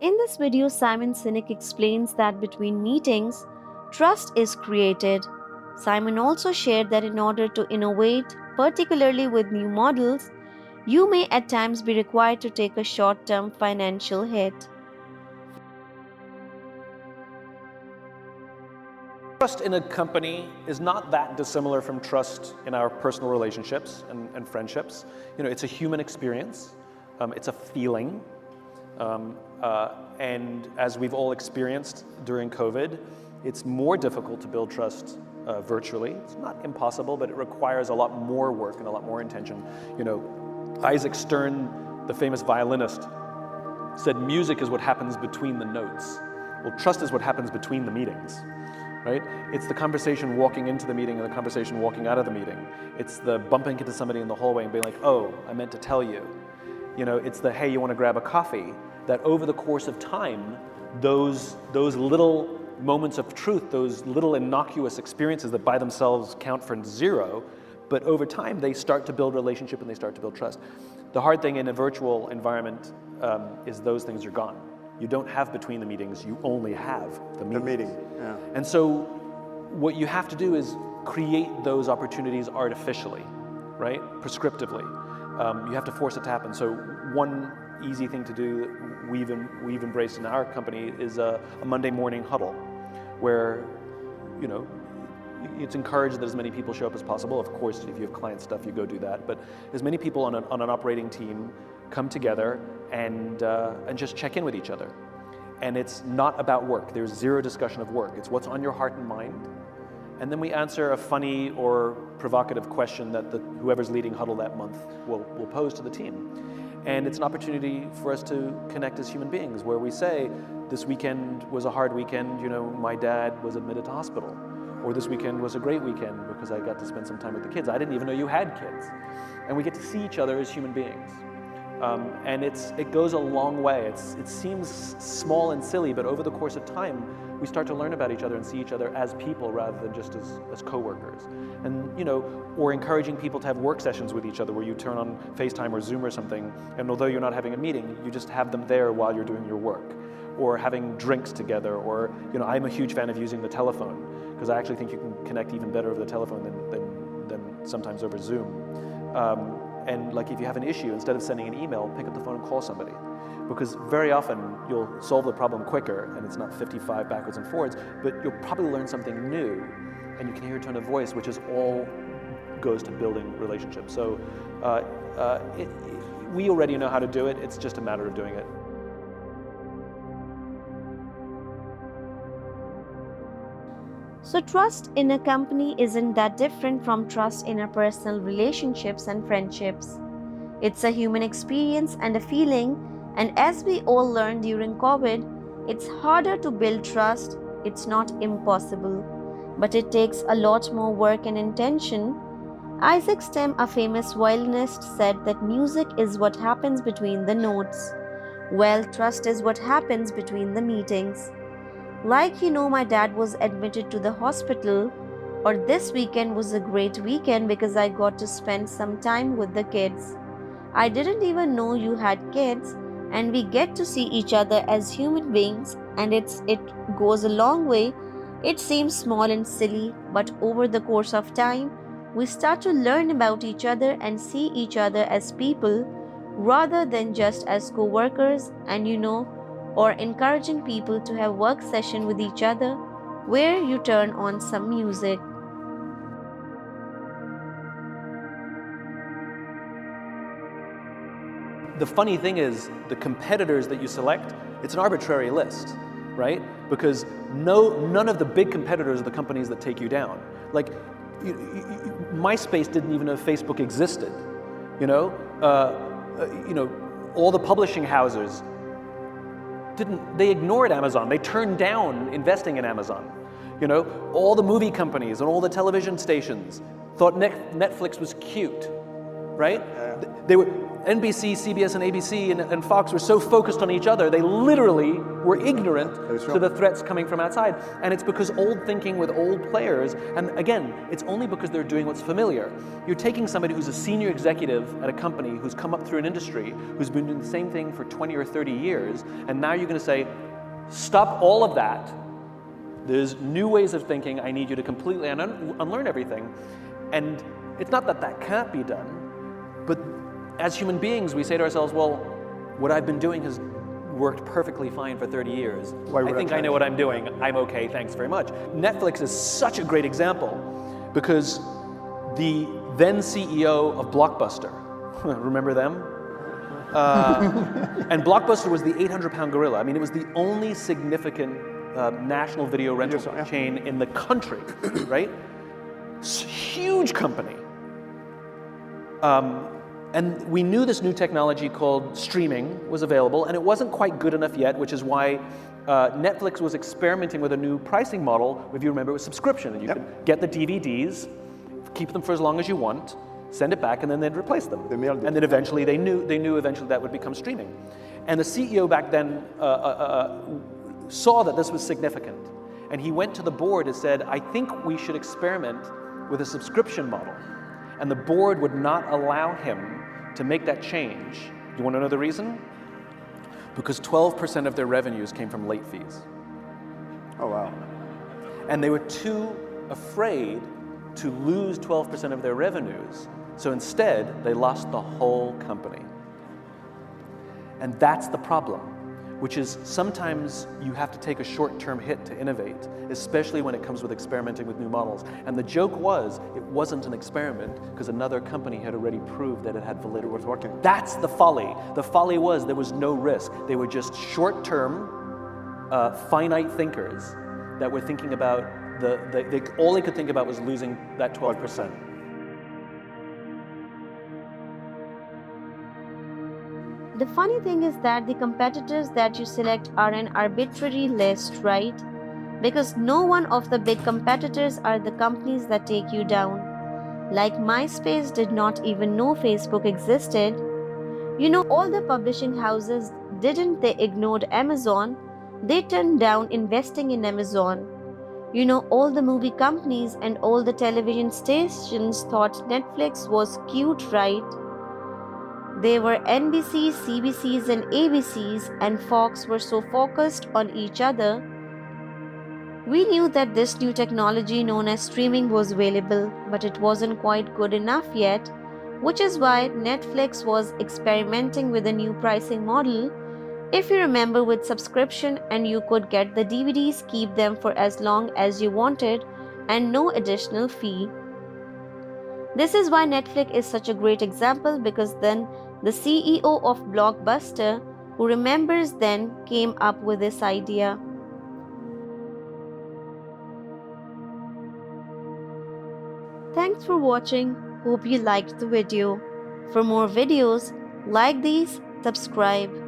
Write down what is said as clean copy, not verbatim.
In this video, Simon Sinek explains that between meetings, trust is created. Simon also shared that in order to innovate, particularly with new models, you may at times be required to take a short-term financial hit. Trust in a company is not that dissimilar from trust in our personal relationships and friendships. It's a human experience. It's a feeling. And as we've all experienced during COVID, it's more difficult to build trust virtually. It's not impossible, but it requires a lot more work and a lot more intention. Isaac Stern, the famous violinist, said music is what happens between the notes. Well, trust is what happens between the meetings. Right? It's the conversation walking into the meeting and the conversation walking out of the meeting. It's the bumping into somebody in the hallway and being like, oh, I meant to tell you. It's the, hey, you want to grab a coffee? That over the course of time, those little moments of truth, those little innocuous experiences that by themselves count for zero, but over time they start to build relationship and they start to build trust. The hard thing in a virtual environment is those things are gone. You don't have between the meetings, you only have the meeting. Yeah. And so what you have to do is create those opportunities artificially, right? Prescriptively. You have to force it to happen. So one easy thing to do that we've embraced in our company is a Monday morning huddle where, it's encouraged that as many people show up as possible. Of course, if you have client stuff, you go do that. But as many people on an operating team come together and just check in with each other. And it's not about work. There's zero discussion of work. It's what's on your heart and mind. And then we answer a funny or provocative question that whoever's leading huddle that month will pose to the team. And it's an opportunity for us to connect as human beings, where we say, this weekend was a hard weekend, my dad was admitted to hospital. Or this weekend was a great weekend because I got to spend some time with the kids. I didn't even know you had kids. And we get to see each other as human beings. And it goes a long way. It seems small and silly, but over the course of time, we start to learn about each other and see each other as people rather than just as coworkers. And or encouraging people to have work sessions with each other where you turn on FaceTime or Zoom or something, and although you're not having a meeting, you just have them there while you're doing your work. Or having drinks together, or I'm a huge fan of using the telephone because I actually think you can connect even better over the telephone than sometimes over Zoom. And like if you have an issue, instead of sending an email, pick up the phone and call somebody. Because very often you'll solve the problem quicker and it's not 55 backwards and forwards, but you'll probably learn something new and you can hear a tone of voice, which is all goes to building relationships. So we already know how to do it, it's just a matter of doing it. So trust in a company isn't that different from trust in our personal relationships and friendships. It's a human experience and a feeling, and as we all learned during COVID, it's harder to build trust. It's not impossible, but it takes a lot more work and intention. Isaac Stem, a famous violinist, said that music is what happens between the notes. Well, trust is what happens between the meetings. Like my dad was admitted to the hospital, or this weekend was a great weekend because I got to spend some time with the kids. I didn't even know you had kids, and we get to see each other as human beings, and it goes a long way. It seems small and silly, but over the course of time, we start to learn about each other and see each other as people rather than just as co-workers, and or encouraging people to have work session with each other where you turn on some music. The funny thing is, the competitors that you select, it's an arbitrary list, right? Because none of the big competitors are the companies that take you down. Like, MySpace didn't even know Facebook existed. All the publishing houses they ignored Amazon. They turned down investing in Amazon. All the movie companies and all the television stations thought Netflix was cute, right? Yeah. They were NBC, CBS, and ABC and Fox were so focused on each other, they literally were ignorant to the threats coming from outside. And it's because old thinking with old players, and again, it's only because they're doing what's familiar. You're taking somebody who's a senior executive at a company, who's come up through an industry, who's been doing the same thing for 20 or 30 years, and now you're going to say, stop all of that. There's new ways of thinking. I need you to completely unlearn everything. And it's not that that can't be done, but as human beings, we say to ourselves, well, what I've been doing has worked perfectly fine for 30 years. I think I know what I'm doing. I'm okay, thanks very much. Netflix is such a great example because the then CEO of Blockbuster, remember them? And Blockbuster was the 800-pound gorilla. I mean, it was the only significant national video rental chain in the country, right? Huge company. And we knew this new technology called streaming was available, and it wasn't quite good enough yet, which is why Netflix was experimenting with a new pricing model. If you remember, it was subscription, and you could get the DVDs, keep them for as long as you want, send it back, and then they'd replace them. And then eventually, they knew eventually that would become streaming. And the CEO back then saw that this was significant, and he went to the board and said, I think we should experiment with a subscription model. And the board would not allow him to make that change. You want to know the reason? Because 12% of their revenues came from late fees. Oh, wow. And they were too afraid to lose 12% of their revenues, so instead they lost the whole company. And that's the problem, which is sometimes you have to take a short-term hit to innovate, especially when it comes with experimenting with new models. And the joke was, it wasn't an experiment because another company had already proved that it had validity worth working. That's the folly. The folly was there was no risk. They were just short-term, finite thinkers that were thinking about, all they could think about was losing that 12%. The funny thing is that the competitors that you select are an arbitrary list, right? Because no one of the big competitors are the companies that take you down. Like MySpace did not even know Facebook existed. You know, all the publishing houses, didn't they ignored Amazon? They turned down investing in Amazon. You know, all the movie companies and all the television stations thought Netflix was cute, right? They were NBCs, CBCs, and ABCs, and Fox were so focused on each other. We knew that this new technology known as streaming was available, but it wasn't quite good enough yet, which is why Netflix was experimenting with a new pricing model. If you remember, with subscription, and you could get the DVDs, keep them for as long as you wanted, and no additional fee. This is why Netflix is such a great example, because then the CEO of Blockbuster, who remembers then, came up with this idea. Thanks for watching. Hope you liked the video. For more videos like these, subscribe.